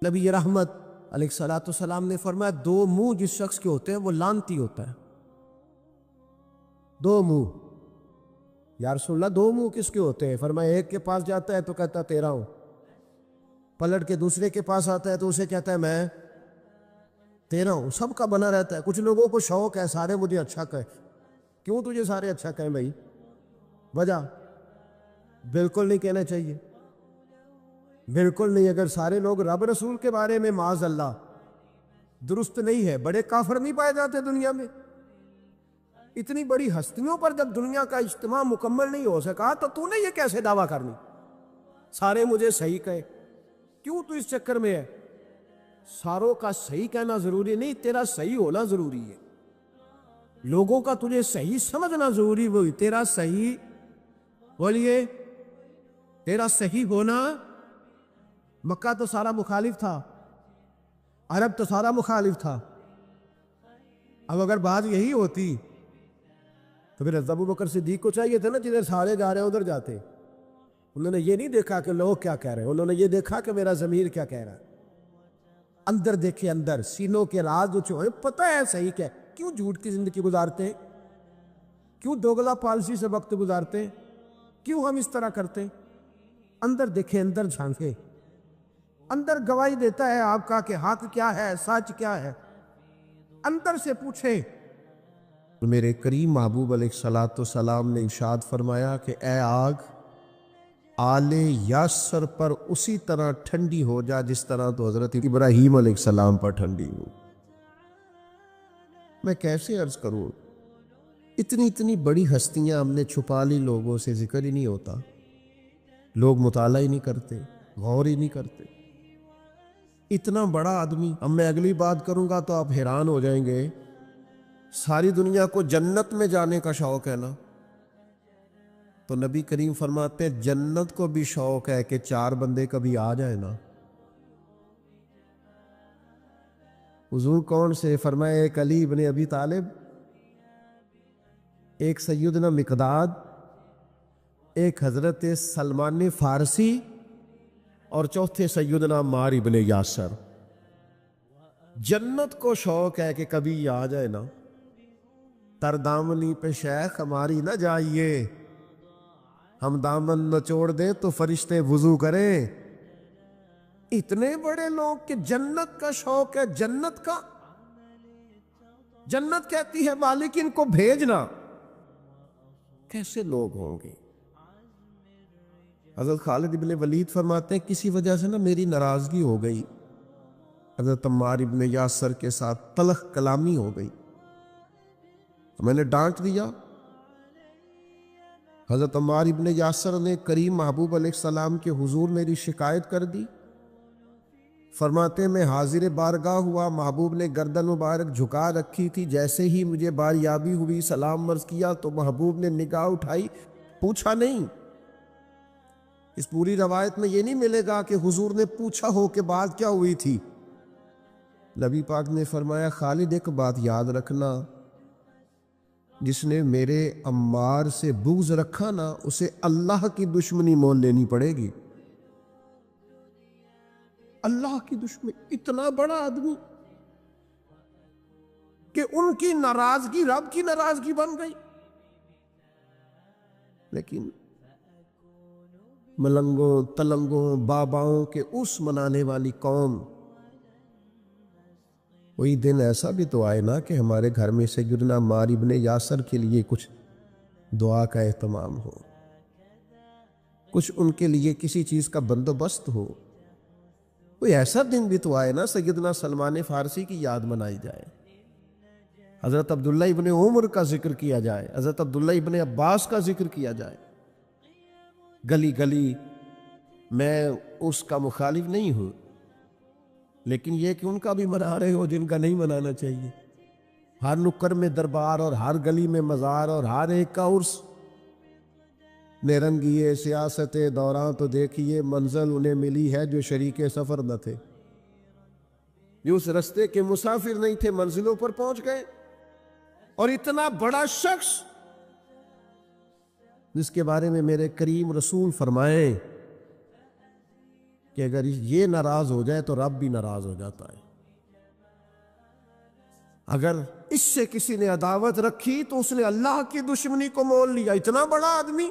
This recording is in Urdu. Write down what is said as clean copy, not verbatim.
نبی رحمت علیہ الصلوۃ والسلام نے فرمایا دو منہ جس شخص کے ہوتے ہیں وہ لعنتی ہوتا ہے۔ دو منہ، یا رسول اللہ دو منہ کس کے ہوتے ہیں؟ فرمایا ایک کے پاس جاتا ہے تو کہتا ہے تیرا ہوں، پلٹ کے دوسرے کے پاس آتا ہے تو اسے کہتا ہے میں تیرا ہوں۔ سب کا بنا رہتا ہے۔ کچھ لوگوں کو شوق ہے سارے مجھے اچھا کہیں۔ کیوں تجھے سارے اچھا کہیں بھائی؟ وجہ بالکل نہیں کہنا چاہیے، بالکل نہیں۔ اگر سارے لوگ رب رسول کے بارے میں معاذ اللہ درست نہیں ہے، بڑے کافر نہیں پائے جاتے دنیا میں؟ اتنی بڑی ہستیوں پر جب دنیا کا اجتماع مکمل نہیں ہو سکا تو نے یہ کیسے دعویٰ کرنی سارے مجھے صحیح کہے؟ کیوں تو اس چکر میں ہے؟ ساروں کا صحیح کہنا ضروری نہیں، تیرا صحیح ہونا ضروری ہے۔ لوگوں کا تجھے صحیح سمجھنا ضروری، وہی تیرا صحیح، بولیے تیرا صحیح ہونا۔ مکہ تو سارا مخالف تھا، عرب تو سارا مخالف تھا۔ اب اگر بات یہی ہوتی تو پھر ابو بکر صدیق کو چاہیے تھا نا جدھر سارے جا رہے ہیں ادھر جاتے۔ انہوں نے یہ نہیں دیکھا کہ لوگ کیا کہہ رہے ہیں، انہوں نے یہ دیکھا کہ میرا ضمیر کیا کہہ رہا ہے۔ اندر دیکھے، اندر سینوں کے راز جو چھوئے، پتہ ہے صحیح کیا۔ کیوں جھوٹ کی زندگی گزارتے ہیں؟ کیوں دوگلا پالسی سے وقت گزارتے ہیں؟ کیوں ہم اس طرح کرتے ہیں؟ اندر دیکھے، اندر جھانکے، اندر گواہی دیتا ہے آپ کا کہ حق کیا ہے، سچ کیا ہے۔ اندر سے پوچھیں۔ میرے کریم محبوب علیہ الصلوۃ والسلام نے ارشاد فرمایا کہ اے آگ آل یاسر پر اسی طرح ٹھنڈی ہو جا جس طرح تو حضرت ابراہیم علیہ السلام پر ٹھنڈی ہو۔ میں کیسے عرض کروں، اتنی بڑی ہستیاں ہم نے چھپا لی، لوگوں سے ذکر ہی نہیں ہوتا، لوگ مطالعہ ہی نہیں کرتے، غور ہی نہیں کرتے۔ اتنا بڑا آدمی، اب میں اگلی بات کروں گا تو آپ حیران ہو جائیں گے۔ ساری دنیا کو جنت میں جانے کا شوق ہے نا، تو نبی کریم فرماتے ہیں جنت کو بھی شوق ہے کہ چار بندے کبھی آ جائیں نا۔ حضور کون سے؟ فرمایا ایک علی ابن ابی طالب، ایک سیدنا مقداد، ایک حضرت سلمان فارسی، اور چوتھے سیدنا عمار ابن یاسر۔ جنت کو شوق ہے کہ کبھی آ جائے نا۔ تردامنی پہ شیخ ہماری نہ جائیے، ہم دامن نچوڑ دیں تو فرشتے وضو کریں۔ اتنے بڑے لوگ کہ جنت کا شوق ہے، جنت کا۔ جنت کہتی ہے مالک ان کو بھیجنا۔ کیسے لوگ ہوں گے؟ حضرت خالد ابن ولید فرماتے ہیں کسی وجہ سے نا میری ناراضگی ہو گئی، حضرت عمار ابن یاسر کے ساتھ تلخ کلامی ہو گئی، میں نے ڈانٹ دیا۔ حضرت عمار ابن یاسر نے کریم محبوب علیہ السلام کے حضور میری شکایت کر دی۔ فرماتے ہیں میں حاضر بارگاہ ہوا، محبوب نے گردن مبارک جھکا رکھی تھی، جیسے ہی مجھے باریابی ہوئی سلام عرض کیا تو محبوب نے نگاہ اٹھائی، پوچھا نہیں۔ اس پوری روایت میں یہ نہیں ملے گا کہ حضور نے پوچھا ہو کہ بات کیا ہوئی تھی۔ نبی پاک نے فرمایا خالد ایک بات یاد رکھنا، جس نے میرے عمار سے بغض رکھا نا اسے اللہ کی دشمنی مول لینی پڑے گی۔ اللہ کی دشمنی، اتنا بڑا آدمی کہ ان کی ناراضگی رب کی ناراضگی بن گئی۔ لیکن ملنگوں تلنگوں باباؤں کے اس منانے والی قوم، وہی دن ایسا بھی تو آئے نا کہ ہمارے گھر میں سیدنا عمار ابن یاسر کے لیے کچھ دعا کا اہتمام ہو، کچھ ان کے لیے کسی چیز کا بندوبست ہو۔ کوئی ایسا دن بھی تو آئے نا سیدنا سلمان فارسی کی یاد منائی جائے، حضرت عبداللہ ابن عمر کا ذکر کیا جائے، حضرت عبداللہ ابن عباس کا ذکر کیا جائے۔ گلی گلی میں اس کا مخالف نہیں ہوں، لیکن یہ کہ ان کا بھی منا رہے ہو جن کا نہیں منانا چاہیے۔ ہر نکڑ میں دربار اور ہر گلی میں مزار اور ہر ایک کا عرس۔ نیرنگیے سیاست دوران تو دیکھیے منزل انہیں ملی ہے جو شریک سفر نہ تھے، جو اس رستے کے مسافر نہیں تھے، منزلوں پر پہنچ گئے۔ اور اتنا بڑا شخص جس کے بارے میں میرے کریم رسول فرمائے کہ اگر یہ ناراض ہو جائے تو رب بھی ناراض ہو جاتا ہے. اگر اس سے کسی نے عداوت رکھی تو اس نے اللہ کی دشمنی کو مول لیا. اتنا بڑا آدمی